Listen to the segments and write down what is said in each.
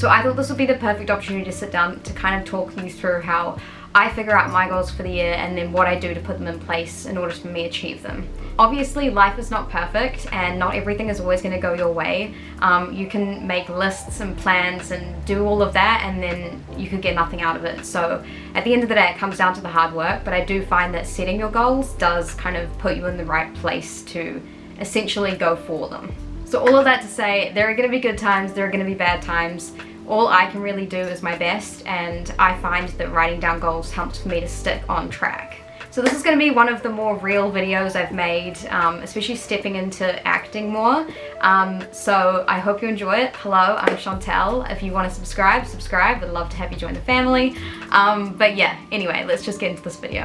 So I thought this would be the perfect opportunity to sit down to kind of talk you through how I figure out my goals for the year and then what I do to put them in place in order for me to achieve them. Obviously, life is not perfect and not everything is always going to go your way. You can make lists and plans and do all of that and then you could get nothing out of it. So at the end of the day, it comes down to the hard work, but I do find that setting your goals does kind of put you in the right place to essentially go for them. So all of that to say, there are going to be good times, there are going to be bad times. All I can really do is my best, and I find that writing down goals helps for me to stick on track. So this is going to be one of the more real videos I've made, especially stepping into acting more. So I hope you enjoy it. Hello, I'm Chantel. If you want to subscribe, I'd love to have you join the family. But yeah, anyway, let's just get into this video.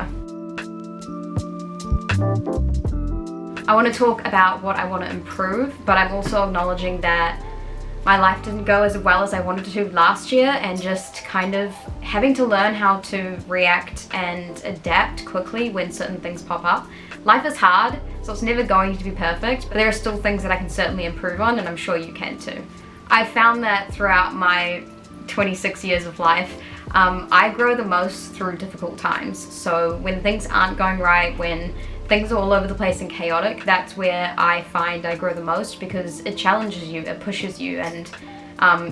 I want to talk about what I want to improve, but I'm also acknowledging that my life didn't go as well as I wanted to last year, and just kind of having to learn how to react and adapt quickly when certain things pop up. Life is hard, so it's never going to be perfect, but there are still things that I can certainly improve on, and I'm sure you can too. I've found that throughout my 26 years of life, I grow the most through difficult times. So when things aren't going right, when things are all over the place and chaotic, that's where I find I grow the most, because it challenges you, it pushes you, and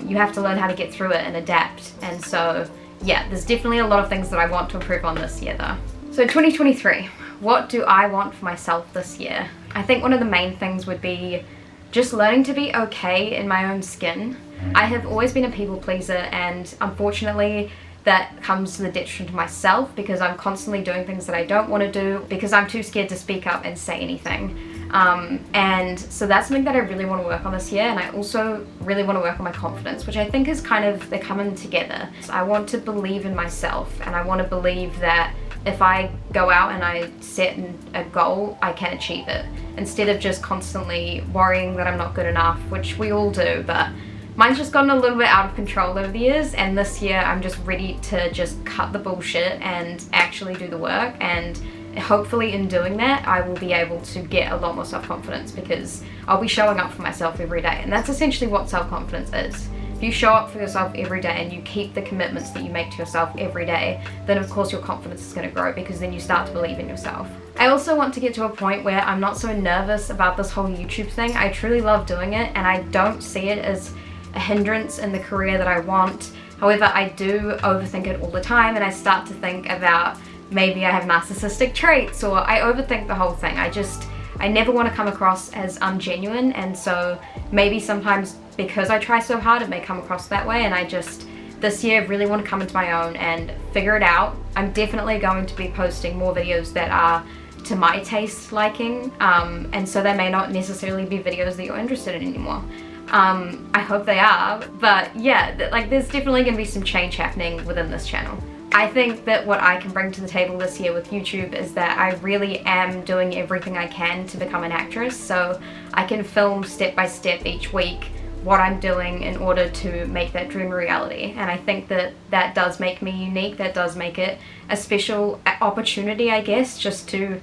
you have to learn how to get through it and adapt. And so yeah, there's definitely a lot of things that I want to improve on this year though. So 2023, what do I want for myself this year? I think one of the main things would be just learning to be okay in my own skin. I have always been a people pleaser, and unfortunately that comes to the detriment of myself, because I'm constantly doing things that I don't want to do because I'm too scared to speak up and say anything. And so that's something that I really want to work on this year, and I also really want to work on my confidence, which I think is kind of, they're coming together. So I want to believe in myself, and I want to believe that if I go out and I set a goal, I can achieve it, instead of just constantly worrying that I'm not good enough, which we all do, but mine's just gotten a little bit out of control over the years, and this year I'm just ready to just cut the bullshit and actually do the work, and hopefully in doing that I will be able to get a lot more self-confidence, because I'll be showing up for myself every day, and that's essentially what self-confidence is. If you show up for yourself every day and you keep the commitments that you make to yourself every day, then of course your confidence is going to grow, because then you start to believe in yourself. I also want to get to a point where I'm not so nervous about this whole YouTube thing. I truly love doing it, and I don't see it as a hindrance in the career that I want. However, I do overthink it all the time, and I start to think about maybe I have narcissistic traits, or I overthink the whole thing. I never want to come across as ungenuine, and so maybe sometimes because I try so hard it may come across that way, and I just this year really want to come into my own and figure it out. I'm definitely going to be posting more videos that are to my taste liking, and so they may not necessarily be videos that you're interested in anymore. I hope they are, but yeah, like there's definitely going to be some change happening within this channel. I think that what I can bring to the table this year with YouTube is that I really am doing everything I can to become an actress, so I can film step by step each week what I'm doing in order to make that dream a reality. And I think that that does make me unique, that does make it a special opportunity, I guess, just to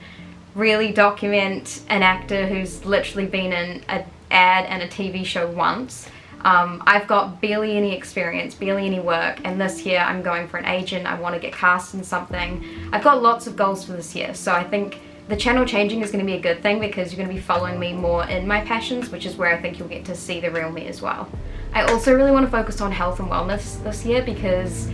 really document an actor who's literally been in an ad and a TV show once. I've got barely any experience, barely any work, and this year I'm going for an agent. I want to get cast in something. I've got lots of goals for this year, so I think the channel changing is going to be a good thing, because you're going to be following me more in my passions, which is where I think you'll get to see the real me as well. I also really want to focus on health and wellness this year, because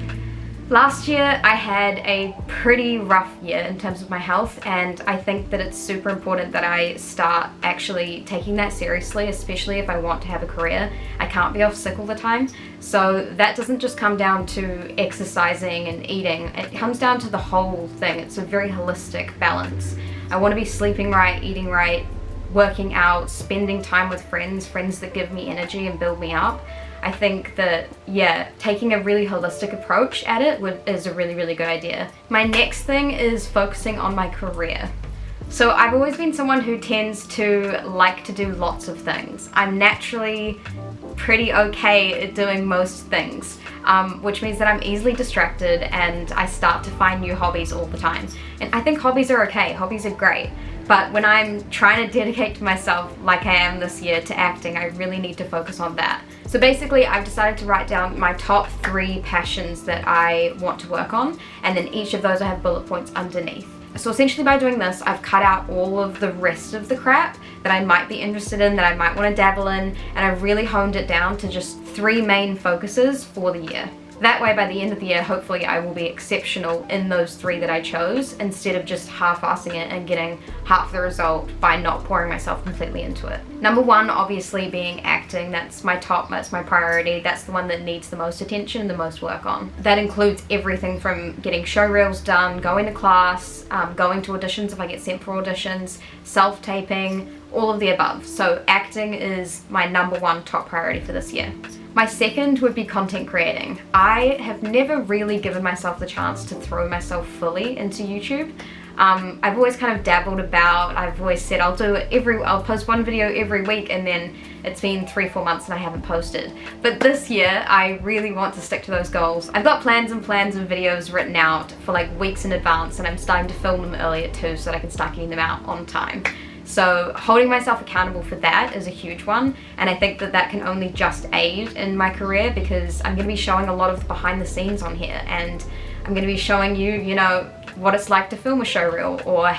last year I had a pretty rough year in terms of my health, and I think that it's super important that I start actually taking that seriously, especially if I want to have a career. I can't be off sick all the time, so that doesn't just come down to exercising and eating, it comes down to the whole thing. It's a very holistic balance. I want to be sleeping right, eating right, working out, spending time with friends that give me energy and build me up. I think that, yeah, taking a really holistic approach at it is a really, really good idea. My next thing is focusing on my career. So I've always been someone who tends to like to do lots of things. I'm naturally pretty okay at doing most things, which means that I'm easily distracted and I start to find new hobbies all the time. And I think hobbies are okay, hobbies are great. But when I'm trying to dedicate to myself, like I am this year, to acting, I really need to focus on that. So basically I've decided to write down my top 3 passions that I want to work on, and then each of those I have bullet points underneath. So essentially by doing this, I've cut out all of the rest of the crap that I might be interested in, that I might want to dabble in, and I've really honed it down to just 3 main focuses for the year. That way by the end of the year, hopefully I will be exceptional in those 3 that I chose, instead of just half-assing it and getting half the result by not pouring myself completely into it. Number 1 obviously being acting. That's my top, that's my priority. That's the one that needs the most attention and the most work on. That includes everything from getting show reels done, going to class, going to auditions if I get sent for auditions, self-taping, all of the above. So acting is my number 1 top priority for this year. My second would be content creating. I have never really given myself the chance to throw myself fully into YouTube. I've always kind of dabbled about. I've always said I'll post 1 video every week, and then it's been 3-4 months and I haven't posted. But this year I really want to stick to those goals. I've got plans and plans of videos written out for like weeks in advance, and I'm starting to film them earlier too so that I can start getting them out on time. So holding myself accountable for that is a huge one, and I think that that can only just aid in my career, because I'm going to be showing a lot of the behind the scenes on here, and I'm going to be showing you, you know, what it's like to film a show reel, or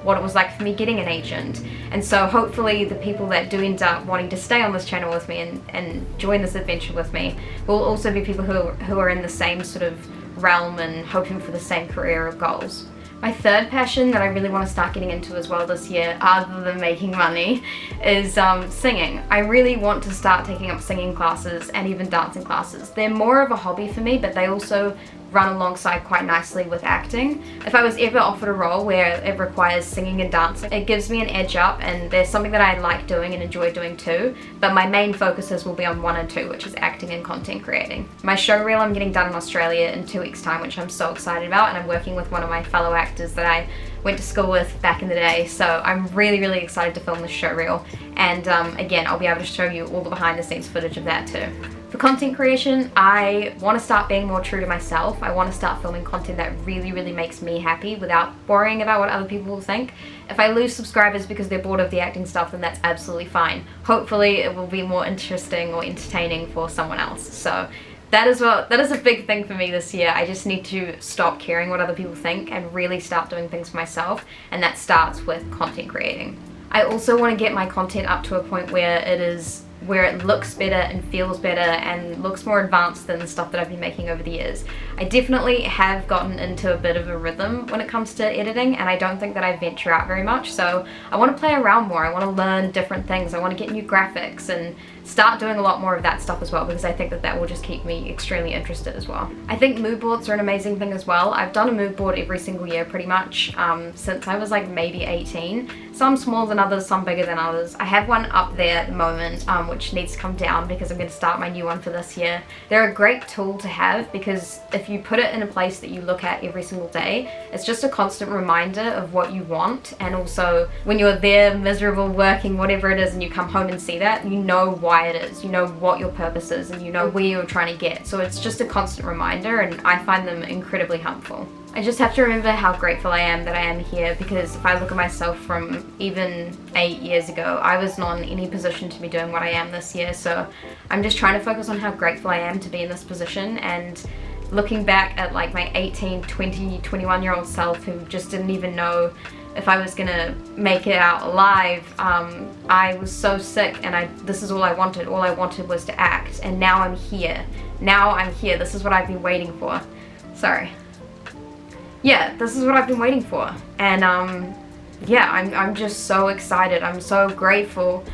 what it was like for me getting an agent. And so hopefully the people that do end up wanting to stay on this channel with me and join this adventure with me will also be people who are in the same sort of realm and hoping for the same career of goals. My third passion that I really want to start getting into as well this year, other than making money, is singing. I really want to start taking up singing classes and even dancing classes. They're more of a hobby for me, but they also run alongside quite nicely with acting. If I was ever offered a role where it requires singing and dancing, it gives me an edge up, and there's something that I like doing and enjoy doing too, but my main focuses will be on 1 and 2, which is acting and content creating. My show reel I'm getting done in Australia in 2 weeks time, which I'm so excited about, and I'm working with one of my fellow actors that I went to school with back in the day, so I'm really excited to film this show reel, and again, I'll be able to show you all the behind the scenes footage of that too. For content creation, I want to start being more true to myself. I want to start filming content that really makes me happy without worrying about what other people will think. If I lose subscribers because they're bored of the acting stuff, then that's absolutely fine. Hopefully it will be more interesting or entertaining for someone else. So that is a big thing for me this year. I just need to stop caring what other people think and really start doing things for myself, and that starts with content creating. I also want to get my content up to a point where it looks better and feels better and looks more advanced than the stuff that I've been making over the years. I definitely have gotten into a bit of a rhythm when it comes to editing, and I don't think that I venture out very much, so I want to play around more. I want to learn different things. I want to get new graphics and start doing a lot more of that stuff as well, because I think that that will just keep me extremely interested as well. I think mood boards are an amazing thing as well. I've done a mood board every single year pretty much since I was like maybe 18. Some smaller than others, some bigger than others. I have one up there at the moment which needs to come down because I'm going to start my new one for this year. They're a great tool to have, because if you put it in a place that you look at every single day, it's just a constant reminder of what you want, and also when you're there miserable working whatever it is and you come home and see that, you know why it is, you know what your purpose is, and you know where you're trying to get. So it's just a constant reminder, and I find them incredibly helpful. I just have to remember how grateful I am that I am here, because if I look at myself from even 8 years ago, I was not in any position to be doing what I am this year. So I'm just trying to focus on how grateful I am to be in this position, and looking back at like my 18, 20, 21-year-old self who just didn't even know if I was gonna make it out alive. I was so sick, and this is all I wanted. All I wanted was to act, and now I'm here. Now I'm here. This is what I've been waiting for. Sorry. Yeah, this is what I've been waiting for, and yeah, I'm just so excited. I'm so grateful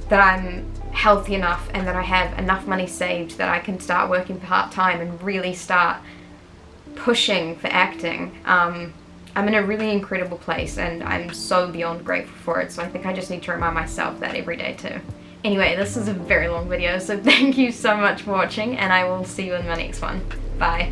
that I'm healthy enough and that I have enough money saved that I can start working part-time and really start pushing for acting. I'm in a really incredible place, and I'm so beyond grateful for it, so I think I just need to remind myself that every day too. Anyway, this is a very long video, so thank you so much for watching, and I will see you in my next one. Bye.